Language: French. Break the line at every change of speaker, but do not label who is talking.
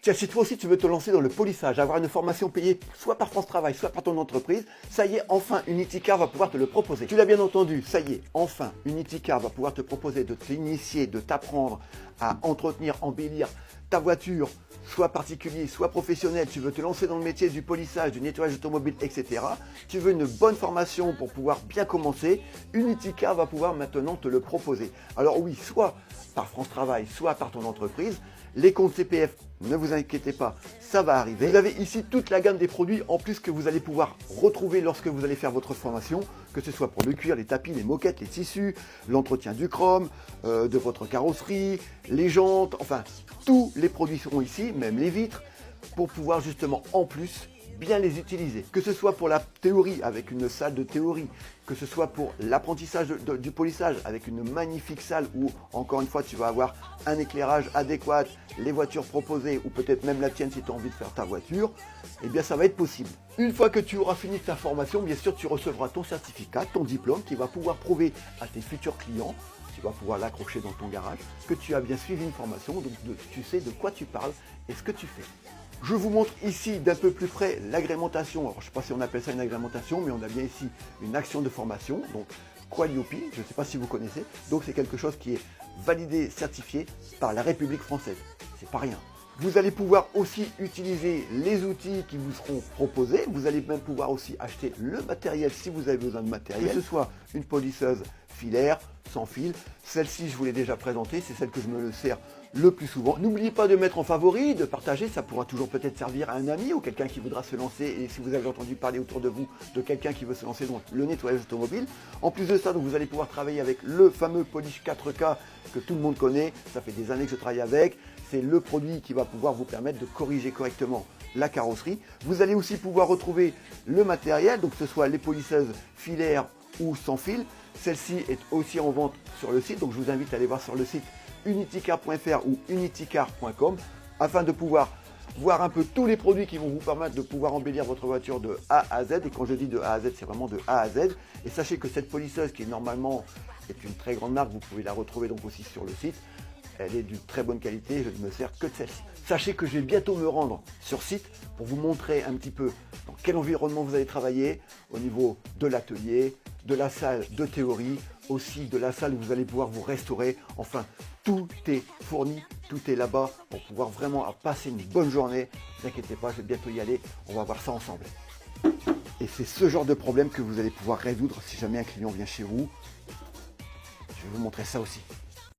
Tiens, si toi aussi tu veux te lancer dans le polissage, avoir une formation payée soit par France Travail, soit par ton entreprise, ça y est, enfin Unitycar va pouvoir te le proposer. Tu l'as bien entendu, ça y est, enfin Unitycar va pouvoir te proposer de t'initier, de t'apprendre à entretenir, embellir ta voiture, soit particulier, soit professionnel, tu veux te lancer dans le métier du polissage, du nettoyage automobile, etc. Tu veux une bonne formation pour pouvoir bien commencer, Unitycar va pouvoir maintenant te le proposer. Alors oui, soit par France Travail, soit par ton entreprise, les comptes CPF, ne vous inquiétez pas, ça va arriver. Vous avez ici toute la gamme des produits en plus que vous allez pouvoir retrouver lorsque vous allez faire votre formation, que ce soit pour le cuir, les tapis, les moquettes, les tissus, l'entretien du chrome, de votre carrosserie, les jantes, enfin tous les produits seront ici, même les vitres, pour pouvoir justement en plus bien les utiliser. Que ce soit pour la théorie avec une salle de théorie, que ce soit pour l'apprentissage du polissage avec une magnifique salle où encore une fois tu vas avoir un éclairage adéquat, les voitures proposées ou peut-être même la tienne si tu as envie de faire ta voiture, eh bien ça va être possible. Une fois que tu auras fini ta formation, bien sûr tu recevras ton certificat, ton diplôme qui va pouvoir prouver à tes futurs clients, tu vas pouvoir l'accrocher dans ton garage, que tu as bien suivi une formation, donc tu sais de quoi tu parles et ce que tu fais. Je vous montre ici d'un peu plus près l'agrémentation. Alors, je ne sais pas si on appelle ça une agrémentation, mais on a bien ici une action de formation, donc Qualiopi, je ne sais pas si vous connaissez. Donc c'est quelque chose qui est validé, certifié par la République française. C'est pas rien. Vous allez pouvoir aussi utiliser les outils qui vous seront proposés. Vous allez même pouvoir aussi acheter le matériel si vous avez besoin de matériel. Que ce soit une polisseuse filaire, sans fil. Celle-ci, je vous l'ai déjà présentée, c'est celle que je me sers le plus souvent. N'oubliez pas de mettre en favori, de partager, ça pourra toujours peut-être servir à un ami ou quelqu'un qui voudra se lancer. Et si vous avez entendu parler autour de vous de quelqu'un qui veut se lancer dans le nettoyage automobile. En plus de ça, donc, vous allez pouvoir travailler avec le fameux Polish 4K que tout le monde connaît. Ça fait des années que je travaille avec. C'est le produit qui va pouvoir vous permettre de corriger correctement la carrosserie. Vous allez aussi pouvoir retrouver le matériel, donc que ce soit les polisseuses filaires ou sans fil. Celle-ci est aussi en vente sur le site, donc je vous invite à aller voir sur le site unitycar.fr ou unitycar.com afin de pouvoir voir un peu tous les produits qui vont vous permettre de pouvoir embellir votre voiture de A à Z. Et quand je dis de A à Z, c'est vraiment de A à Z. Et sachez que cette polisseuse qui est normalement est une très grande marque, vous pouvez la retrouver donc aussi sur le site. Elle est d'une très bonne qualité, je ne me sers que de celle-ci. Sachez que je vais bientôt me rendre sur site pour vous montrer un petit peu dans quel environnement vous allez travailler au niveau de l'atelier, de la salle de théorie, aussi de la salle où vous allez pouvoir vous restaurer. Enfin, tout est fourni, tout est là-bas pour pouvoir vraiment passer une bonne journée. Ne vous inquiétez pas, je vais bientôt y aller, on va voir ça ensemble. Et c'est ce genre de problème que vous allez pouvoir résoudre si jamais un client vient chez vous. Je vais vous montrer ça aussi.